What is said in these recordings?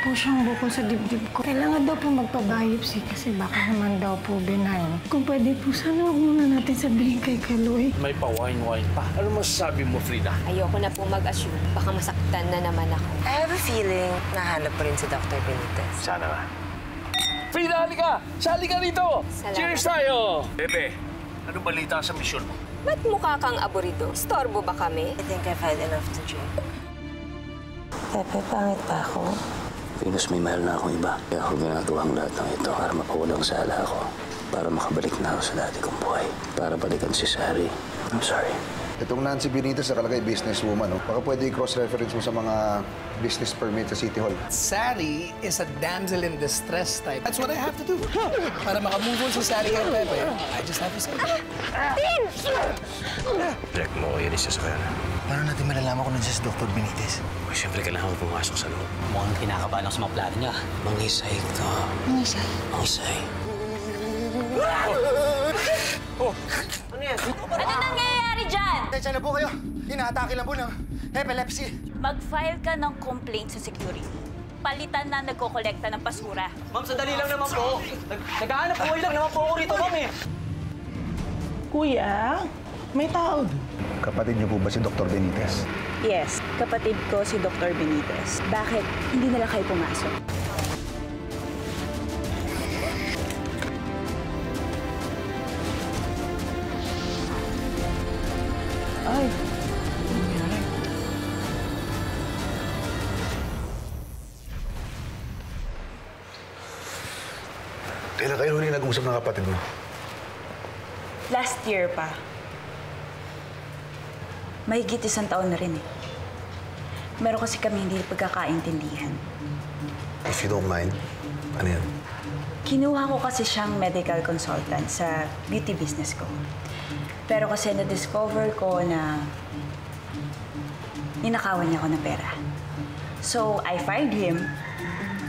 po siyang bukol sa dibdib ko. Kailangan daw po magpa-biopsy kasi baka naman daw po benign. Kung pwede po, sana huwag muna natin sabihin kay Kaloy. May pa-wine-wine pa. Ano masasabi mo, Frida? Ayoko na po mag-assume. Baka masaktan na naman ako. I have a feeling nahanap pa rin si Dr. Benitez. Sana nga. Frida, halika! Sali ka rito! Salamat. Cheers tayo! Bebe, ano balita sa misyon mo? Ba't mukha kang aburido? Storbo ba kami? I think I've had enough to drink. Pepe, pangit pa ako. Venus, may mahal na akong iba. Kaya ako ginagawang lahat ng ito para mapawalang sala ako. Para makabalik na ako sa dati kong buhay. Para balikan si Sari. I'm sorry. Itong Nancy Benitez nakalagay businesswoman, no? Baka pwede i-cross-reference mo sa mga business permit sa City Hall. Sari is a damsel in distress type. That's what I have to do. Para makamove on si Sari kay Pepe, I just have to say that. Jack mo, yun isa sa kanya. Paano natin malalaman kung nandiyan si Dr. Benitez? Uy, siyempre kailangan mo pumasok sa loob. Mukhang kinakabahan ako sa mga plano niya. Mangisay ito. Mangisay? Mangisay. Ano yan? Ano nangyayari dyan? Tensya na po kayo. Inaatake lang po ng epilepsy. Mag-file ka ng complaint sa security. Palitan na nagkokolekta ng basura. Ma'am, sandali lang naman po. Naghahanap buhay lang naman po ako rito, ma'am eh. Kuya, may tao. Kapatid niyo po ba si Dr. Benitez? Yes, kapatid ko si Dr. Benitez. Bakit hindi nila kayo pumasok? Ay, Kailan kayo huli nag-usap ng kapatid mo? Last year pa. Mahigit 1 taon na rin eh. Meron kasi kami hindi pagkakaintindihan. If you don't mind, ano yan? Kinuha ko kasi siyang medical consultant sa beauty business ko. Pero kasi na-discover ko na ninakawan niya ako ng pera. So, I fired him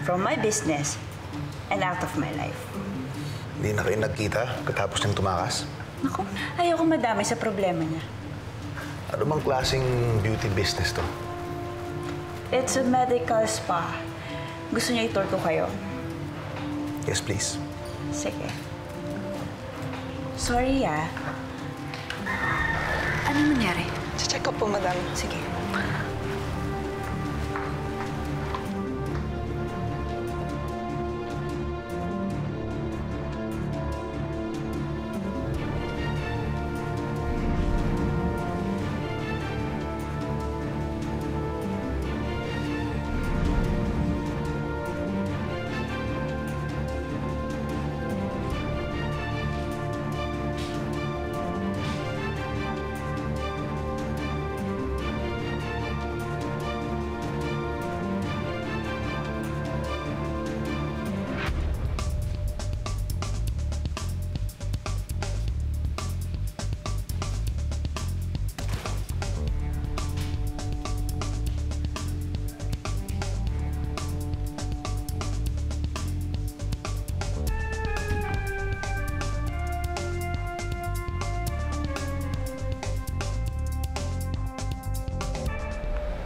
from my business and out of my life. Hindi na kayo nagkita katapos niyang tumakas? Ako, ayoko madami sa problema niya. Ano bang klaseng beauty business to? It's a medical spa. Gusto niya i-tour ko kayo? Yes, please. Sige. Sorry, ah. Ano nangyari? Check up po, madam. Sige.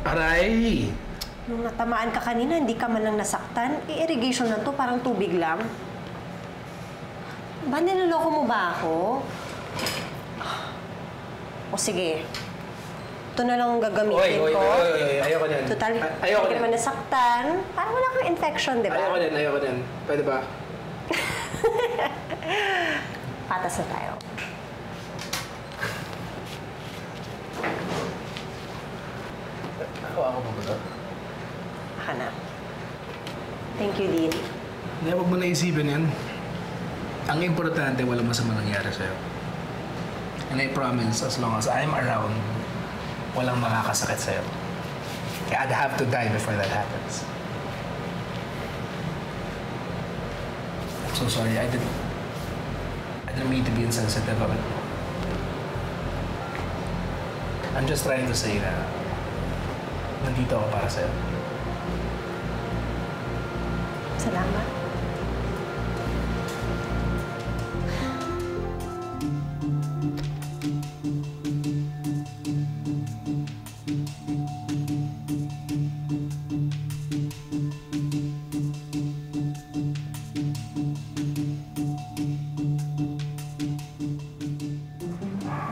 Aray! Nung natamaan ka kanina, hindi ka man lang nasaktan. I-irrigation lang to, parang tubig lang. Ba, niloloko mo ba ako? O sige. Ito na lang ang gagamitin ko. Ayoko niyan. Total, Ayoko hindi ka niyan. naman nasaktan. Parang wala kang infection, di ba? Ayoko niyan. Pwede ba? Patas na tayo. Ako ba ba? Hana. Thank you, Dean. Hindi, huwag mo naisipin yan. Ang importante, walang masama nangyari sa'yo. And I promise, as long as I'm around, walang makakasakit sa'yo. Kaya I'd have to die before that happens. I'm so sorry, I didn't mean to be insensitive of it. I'm just trying to say na nandito ako para sa'yo. Salamat.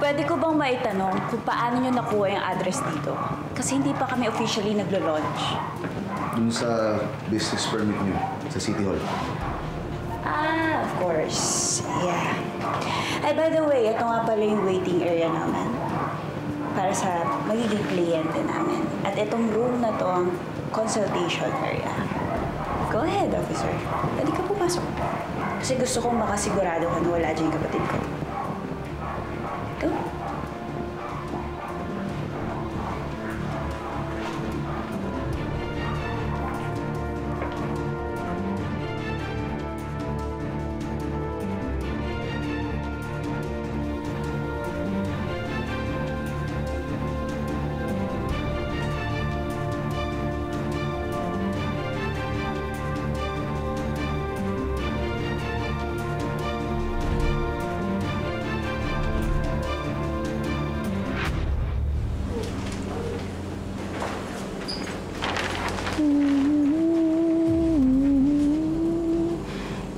Pwede ko bang maitanong kung paano nyo nakuha yung address dito? Kasi hindi pa kami officially naglo-launch. Dun sa business permit niyo sa City Hall. Ah, of course. Yeah. Ay, by the way, ito nga pala yung waiting area namin. Para sa magiging kliyente namin. At itong room na to ang consultation area. Go ahead, officer. Pwede ka pumasok. Kasi gusto kong makasigurado ka na wala dyan yung kapatid ko. Go.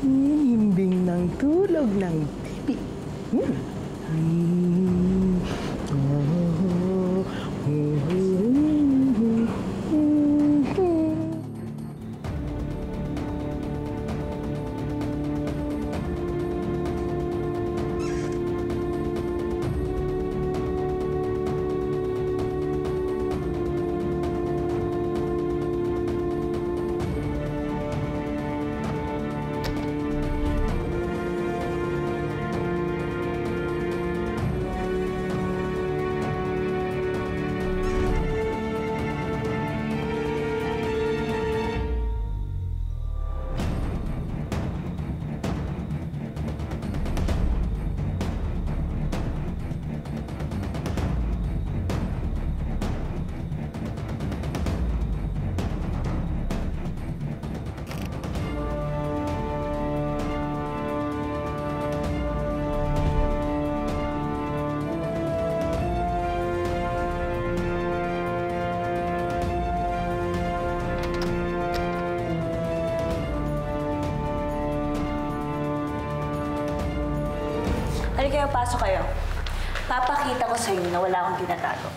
Himbing ng tulog ng pipi. Halika kayo, pasok kayo. Papakita ko sa inyo na wala akong tinatago.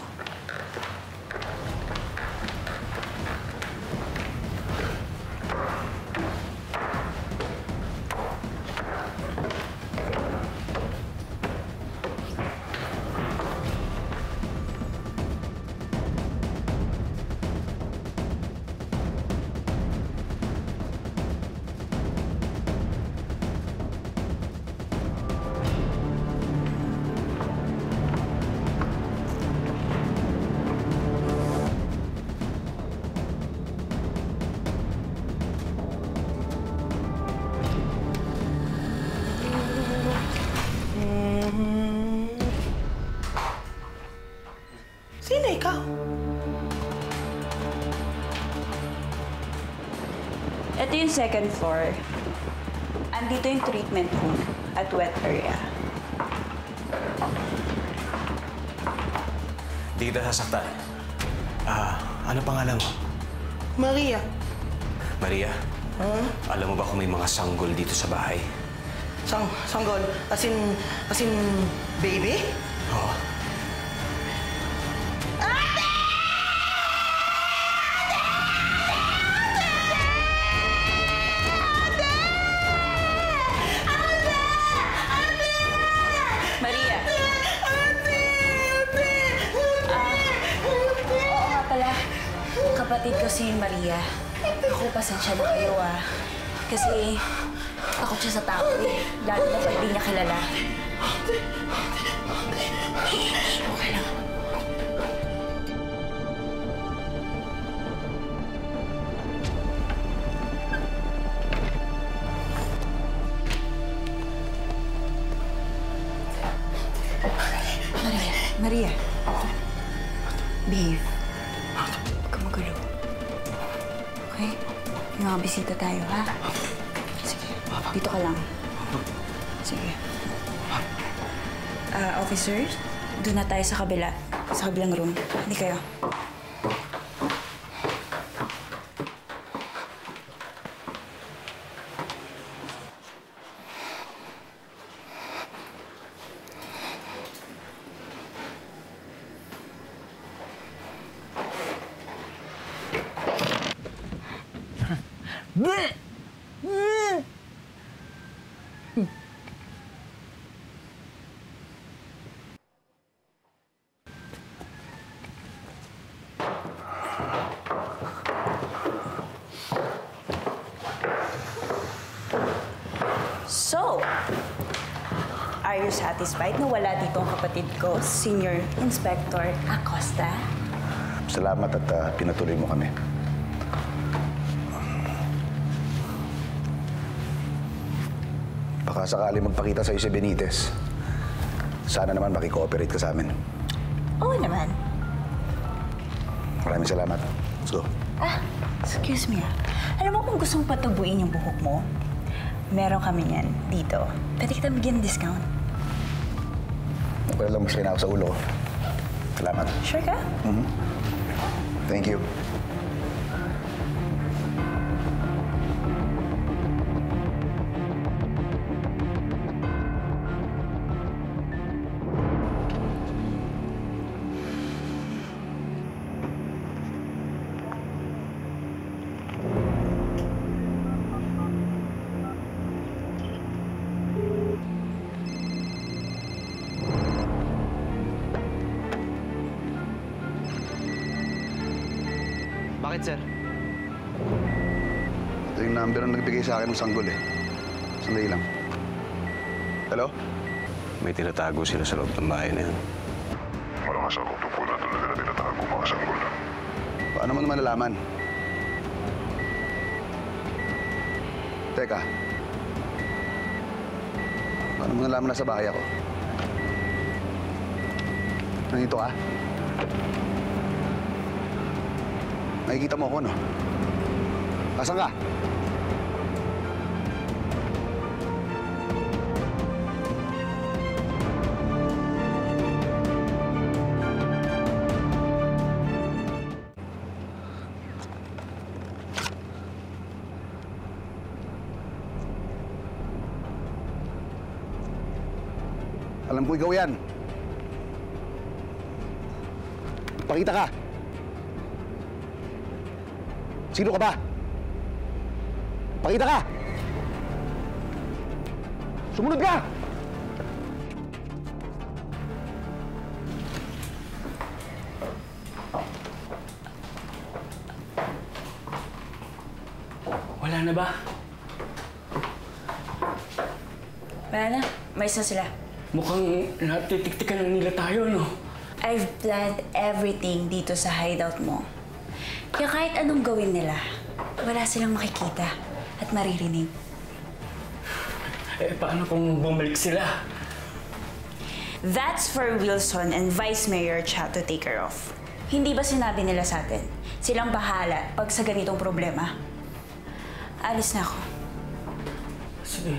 Sino ikaw? Ito yung second floor. Andito yung treatment room at wet area. Di kita sasaktan. Ano pangalan mo? Maria. Maria? Alam mo ba kung may mga sanggol dito sa bahay? Sanggol? As in, baby? Oo. Maria. Oo nga pala. Kapatid ko si Maria. Ako, pasensya na kayo Kasi takot siya sa tao Lalo na pag di niya kilala. Okay lang. Maria. Behave. Huwag ka magulo. Okay? May mga bisita tayo, ha? Sige. Dito ka lang. Sige. Officers, doon na tayo sa kabila. Sa kabilang room. Hindi kayo. So, are you satisfied na wala dito ang kapatid ko, Senior Inspector Acosta? Salamat at pinatuloy mo kami. Baka sakali magpakita sa'yo si Benitez. Sana naman makikooperate ka sa amin. Oo naman. Maraming salamat. Let's go. Excuse me. Alam mo kung gusto mong patubuin yung buhok mo, meron kami yan dito. Pwede kita bigyan ng discount. Wala lang mas rin ako sa ulo ko. Salamat. Sure ka? Thank you. Bakit, sir? Ito yung number na nagbigay sa akin ng sanggol eh. Sandali lang. Hello? May tinatago sila sa loob ng bahay na yan. Malakas ako tungkol na doon nila tinatago mga sanggol. Paano mo naman nalaman? Teka. Paano mo nalaman na sa bahay ako? Nandito ka? Nakikita mo ako, no? Nasaan ka? Alam ko ikaw yan. Pakita ka. Sino ka ba? Pakita ka! Sumunod ka! Wala na ba? Wala na. May isa sila. Mukhang natitiktikan na nila tayo, no? I've planned everything dito sa hideout mo. Kaya kahit anong gawin nila, wala silang makikita at maririnig. Eh, paano kung bumalik sila? That's for Wilson and Vice Mayor Cha to take care of. Hindi ba sinabi nila sa atin? Silang bahala pag sa ganitong problema. Alis na ako. Sige.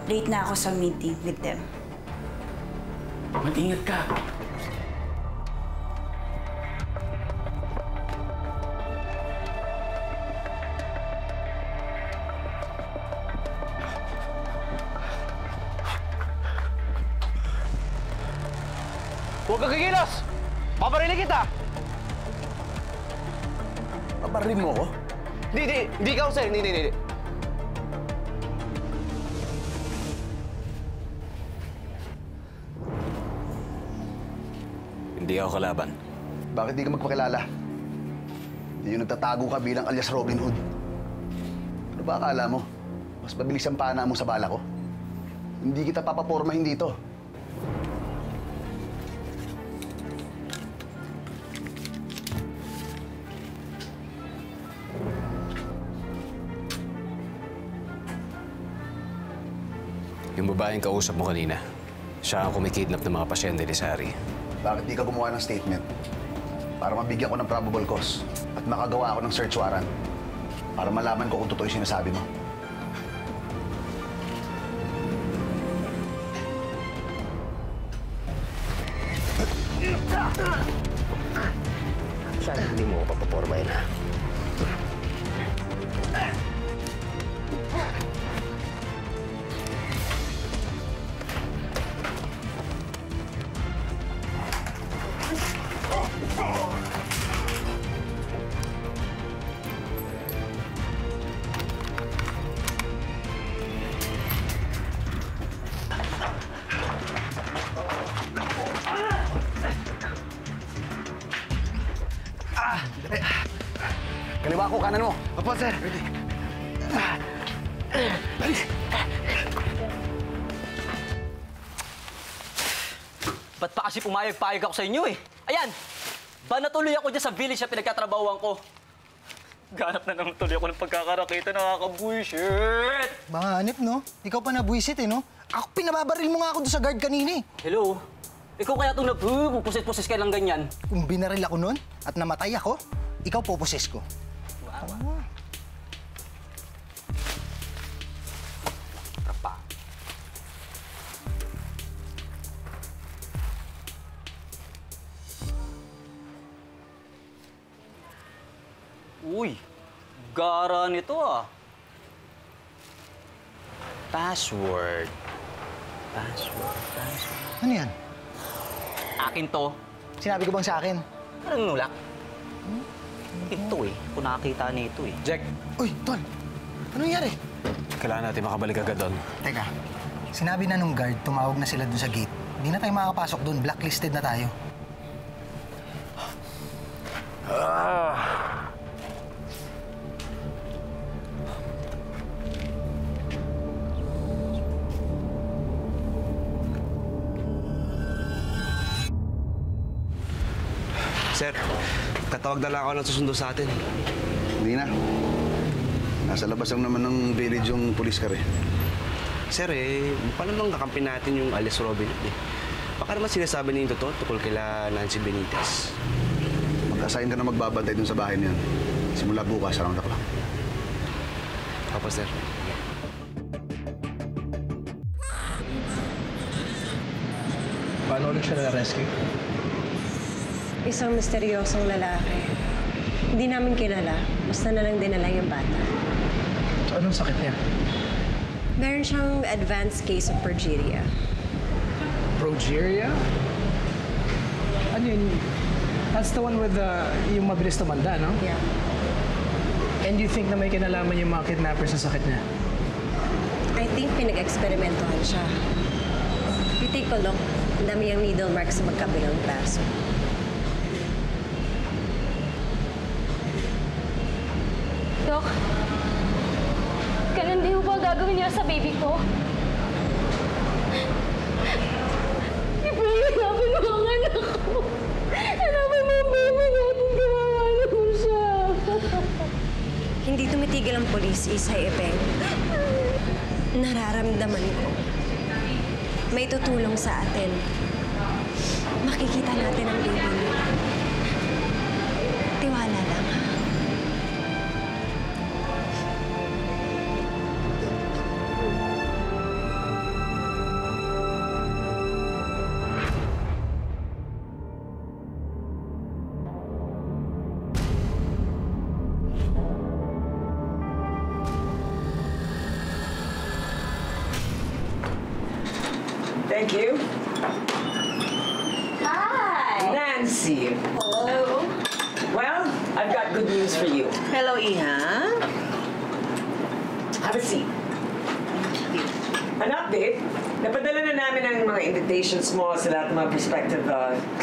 Late na ako sa meeting with them. Mag-ingat ka. Huwag kang kikilos! Paparilin kita! Paparilin mo ako? Hindi ka, sir. Hindi. Hindi ako kalaban. Bakit di ka magpakilala? Yung nagtatago ka bilang alias Robin Hood. Ano ba akala mo? Mas mabilis ang pana mo sa bala ko? Hindi kita papapormahin dito. Yung babaeng kausap mo kanina, siya ang kumikidnap ng mga pasyente ni Sari. Bakit di ka gumawa ng statement? Para mabigyan ko ng probable cause at makagawa ako ng search warrant. Para malaman ko kung totoo yung sinasabi mo. Sana hindi mo ako papapormahin, ha? ako, kanan mo. Opo, sir. Ready. Bilis. Ba't pa kasi pumayag-payag ako sa inyo eh? Ayan! Ba natuloy ako dyan sa village na pinagkatrabahuan ko? Ganap na naman tuloy ako ng pagkakarakita, nakakabuisit! Mga anip, no? Ikaw pa nabuisit, eh, no? Ako, pinababaril mo nga ako doon sa guard kanina, eh. Hello? Ikaw kaya itong pupusit-pusis ka lang ganyan? Kung binaril ako noon at namatay ako, ikaw puposes ko. Wow. Rapa. Uy, gara nito ah. Password. Ano yan? Akin to. Sinabi ko bang sa akin? Parang nulak. Ito eh. Kung nakakita nito eh. Jack! Uy, Tol! Ano nangyari? Kailangan natin makabalik agad doon. Teka, sinabi na nung guard, tumawag na sila doon sa gate. Hindi na tayo makakapasok doon. Blacklisted na tayo. Sir, tatawag na lang ako ng susundo sa atin. Hindi na. Nasa labas lang naman ng village yung police car eh. Sir, paano nang kakampi natin yung alias Robin Hood eh? Baka naman sinasabi niya yung totoo tungkol kila Nancy Benitez. Mag-assign ka na magbabantay dun sa bahay niyan. Simula bukas, around the clock. Opo, sir. Paano ulit siya na-rescue? Isang misteryosong lalaki. Hindi namin kilala. Basta na lang dinala yung bata. So, anong sakit niya? Meron siyang advanced case of progeria. Progeria? Ano yun? That's the one with yung mabilis tumanda, no? Yeah. And you think na may kinalaman yung mga kidnappers sa sakit niya? I think pinag-eksperimentohan siya. You take a look. Ang dami yung needle marks sa magkabilang braso. Dok, ganun din ba gagawin niya sa baby ko? Ipahirapan mo ang anak ko. Hanapin mo ang baby natin, kawawa naman siya. Hindi tumitigil ang polis, Isay Epeng. Nararamdaman ko. May tutulong sa atin. Makikita natin ang baby niya. Tiwala lang, ha? Thank you. Hi! Nancy. Hello. Well, I've got good news for you. Hello, Iha. Have a seat. An update. Napadala na namin ang mga invitations mo sa lahat ng mga prospective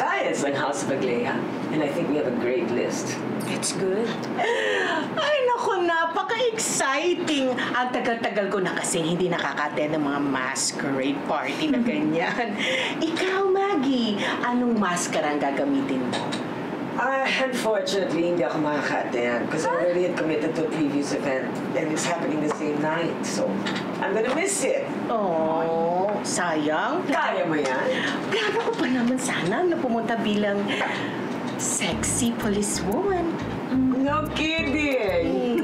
clients ng House of Aglea. And I think we have a great list. It's good. Ay, naku, napaka-exciting. Ang tagal-tagal ko na kasi hindi nakaka-attend ng mga masquerade party na ganyan. Ikaw, Maggie, anong maskara ang gagamitin mo? Unfortunately, hindi ako makaka-attend because I already had committed to a previous event and it's happening the same night. So, I'm gonna miss it. Oh, sayang. Kaya mo yan? Plano ko pa naman sana na pumunta bilang sexy policewoman. No kidding!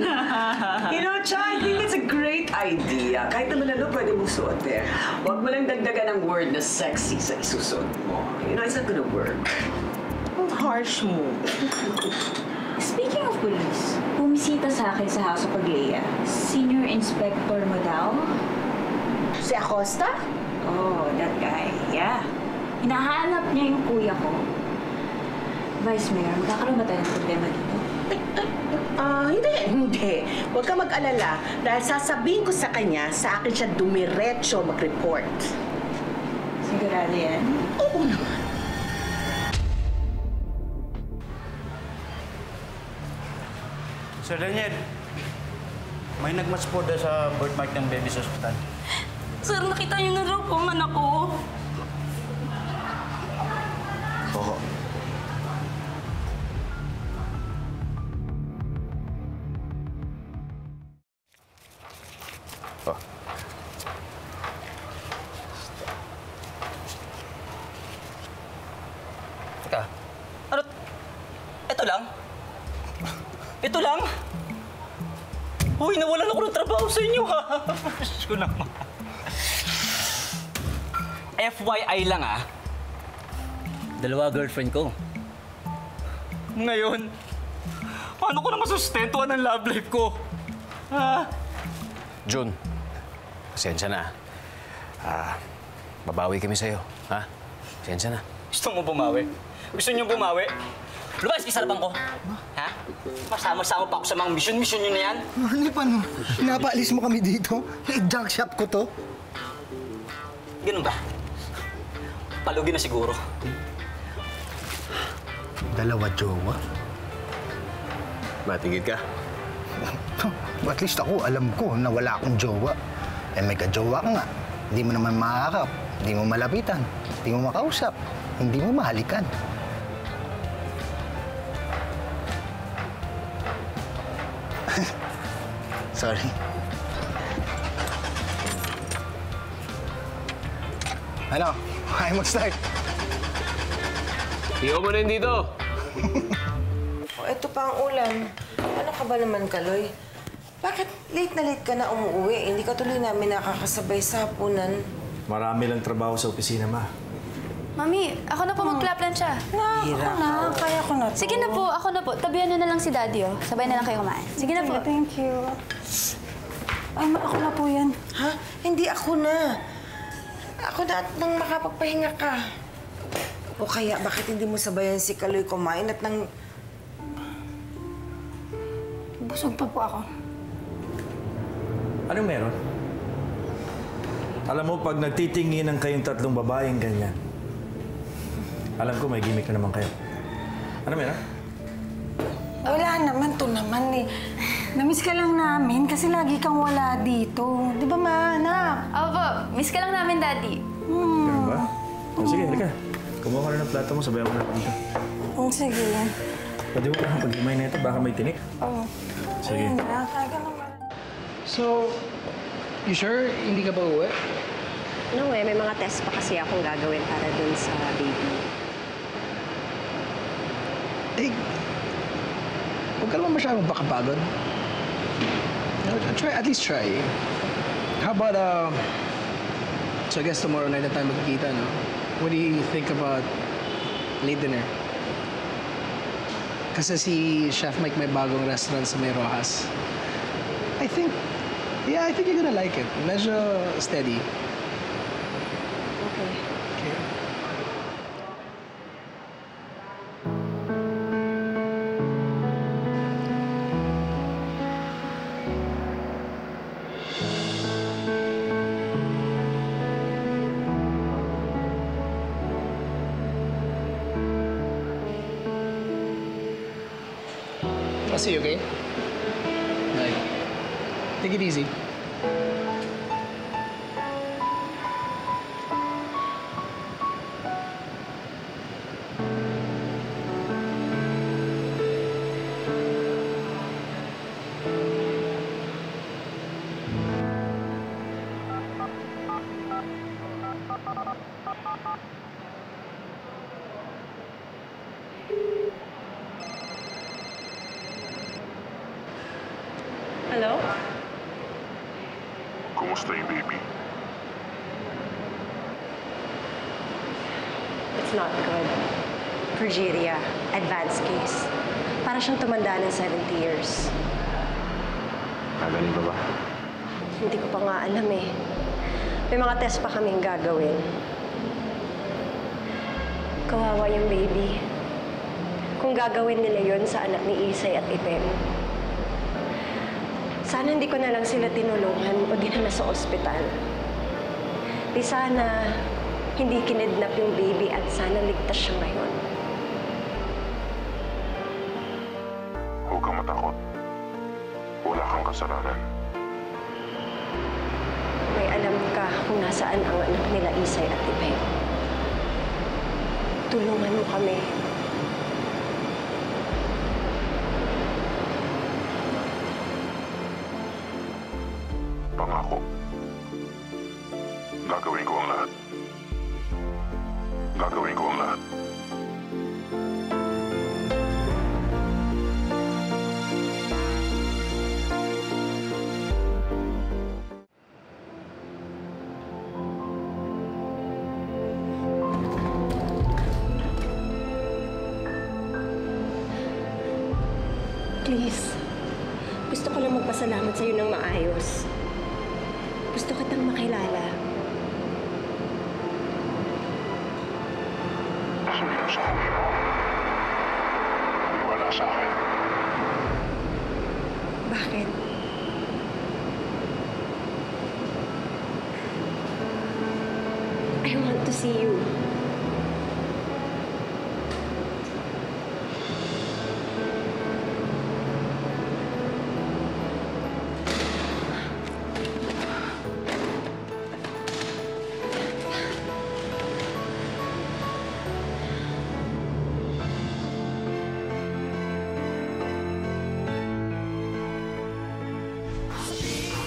You know, Cha, I think it's a great idea. Kahit naman ano pwede mong suot eh. Huwag mo lang dagdagan ng word na sexy sa isusuot mo. You know, it's not gonna work. Ang harsh mo. Speaking of police, bumisita sa akin sa House of Aglea. Senior Inspector mo daw? Si Acosta? Oh, that guy. Yeah. Hinahanap niya yung kuya ko. Vice Mayor, magkakaroon ba tayo ng problema dito? Hindi. Huwag ka mag-alala dahil sasabihin ko sa kanya, sa akin siya dumiretso mag-report. Sigurado yan? Oo naman. Sir Daniel, may nagmatch po dahil sa birthmark ng baby sa ospital. Sir, nakita niyo na raw po ang anak ko. Oo. Oh. Teka, ano? Ito lang? Ito lang? Uy, nawalan ako ng trabaho sa inyo, ha? Diyos ko naman. FYI lang, ha? Dalawa girlfriend ko. Ngayon, paano ko na masustentuhan ang love life ko? Ha? Jun, pasensya na. Babawi kami sa'yo, ha? Pasensya na. Gusto mo bumawi? Gusto niyo bumawi? Lumayas kayo sa harapan ko. Ha? Masama-sama pa ako sa mga mission nyo na yan. Ano paano? Napaalis mo kami dito? I-junk shop ko to. Ganun ba? Palugin na siguro. Dalawa jowa? Matigid ka? At least ako, alam ko na wala akong jowa. Eh may ka-jowa ka nga. Hindi mo naman makakap, hindi mo malapitan, hindi mo makausap, hindi mo mahalikan. Sorry. Ano? Kaya mag-start. Iyaw mo na yun dito. Ito pa ang ulam. Ano ka ba naman, Kaloy? Bakit late na late ka na umuwi? Hindi ka tuloy namin nakakasabay sa hapunan. Marami lang trabaho sa opisina, Ma. Mami, ako na po magpla-plancha. Ako na. Kaya ko na to. Sige na po, ako na po. Tabihan niyo na lang si Daddy, oh. Sabay na lang kayo kumain. Sige na po. Thank you. Ay, ako na po yan. Ha? Hindi ako na. Ako na at nang makapagpahinga ka. O kaya, bakit hindi mo sabayan si Kaloy kumain at nang... Busog pa po ako. Anong meron? Alam mo, pag nagtitinginan kayong tatlong babaeng ganyan, alam ko may gimmick na naman kayo. Ano meron? Wala naman, to naman eh. Namiss ka lang namin kasi lagi kang wala dito. Di ba, Ma, anak? Opo, miss ka lang namin, Daddy. Ganun ba? O sige, halika. Kumuha ka na ng plato mo, sabayan ko na dito. Sige. Pwede mo pa pag-imay na ito, baka may tinik. Oo. Sige. Ayun na, kaya ka naman. So, you sure hindi ka ba uwi? No may mga test pa kasi akong gagawin para dun sa baby. Eh, huwag ka naman masyadong pakapagod. Try, at least try. How about, so I guess tomorrow night na tayo magkikita, no? What do you think about late dinner? Kasi si Chef Mike may bagong restaurant sa May Rojas. I think you're gonna like it. Medyo steady. Okay. Okay. I'll see you, okay? Bye. Take it easy. Hello? Kumusta yung baby? It's not good. Progeria. Advanced case. Para siyang tumanda ng 70 years. Nagaling ba ba? Hindi ko pa nga alam eh. May mga test pa kaming gagawin. Kawawa yung baby. Kung gagawin nila yon sa anak ni Isay at Ipem, sana hindi ko na lang sila tinulungan o dinala sa ospital. Di sana hindi kinidnap yung baby at sana ligtas siya ngayon. Huwag kang matakot. kasalanan. May alam ka kung nasaan ang anak nila Isay at Ipeng. Tulungan mo kami. Pangako. Gagawin ko ang lahat. Gagawin ko ang lahat. Please, gusto ko lang magpasalamat sa'yo ng maayos. Gusto kitang makilala. Seryoso ko mo. Wala sa akin. Bakit? I want to see you.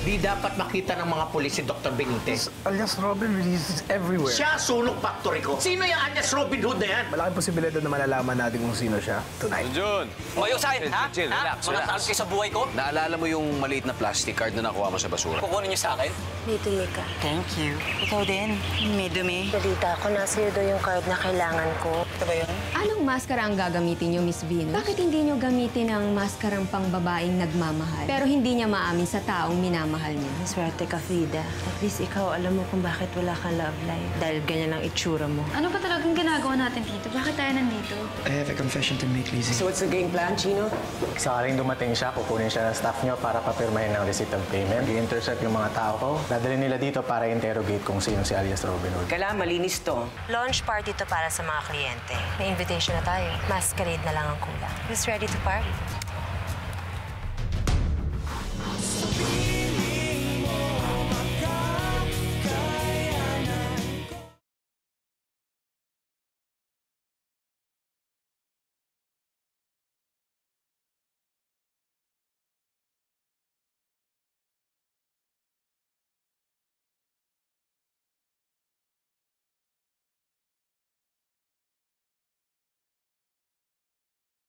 Di dapat makita ng mga pulis si Dr. Benitez. Alias Robin releases everywhere. Siya sunog factory ko. Sino yung alias Robin Hood na yan? Malaking posibilidad na malalaman natin kung sino siya tonight. John! Mayo sa'kin, ha? Chill, Ha? relax, Mga relax. talo kayo sa buhay ko? Naalala mo yung maliit na plastic card na nakuha mo sa basura? Kukunin niyo sa akin? May dumi ka. Thank you. Ikaw din. May dumi. Balita ko, nasa iyo daw yung card na kailangan ko. Ito ba yun? Anong maskara ang gagamitin niyo, Miss Venus? Bakit hindi niyo gamitin ang maskarang pangbabaeng nagmamahal, pero hindi niya maamin sa taong minamahal niya? Swerte ka, Frida. At least ikaw alam mo kung bakit wala kang love life. Dahil ganyan ang itsura mo. Ano ba talagang ginagawa natin dito? Bakit tayo nandito? I have a confession to make, Lizzie. So what's the game plan, Chino? Sakaling dumating siya, kukunin siya ng staff niyo para papirmahin ng receipt of payment. I-intercept yung mga tao ko. Dadalhin nila dito para interrogate kung sino si alias Robin Hood. Kailangan malinis to. Launch party to para sa mga kliyente. May invitation na tayo. Masquerade na lang ang kulang. Who's ready to party?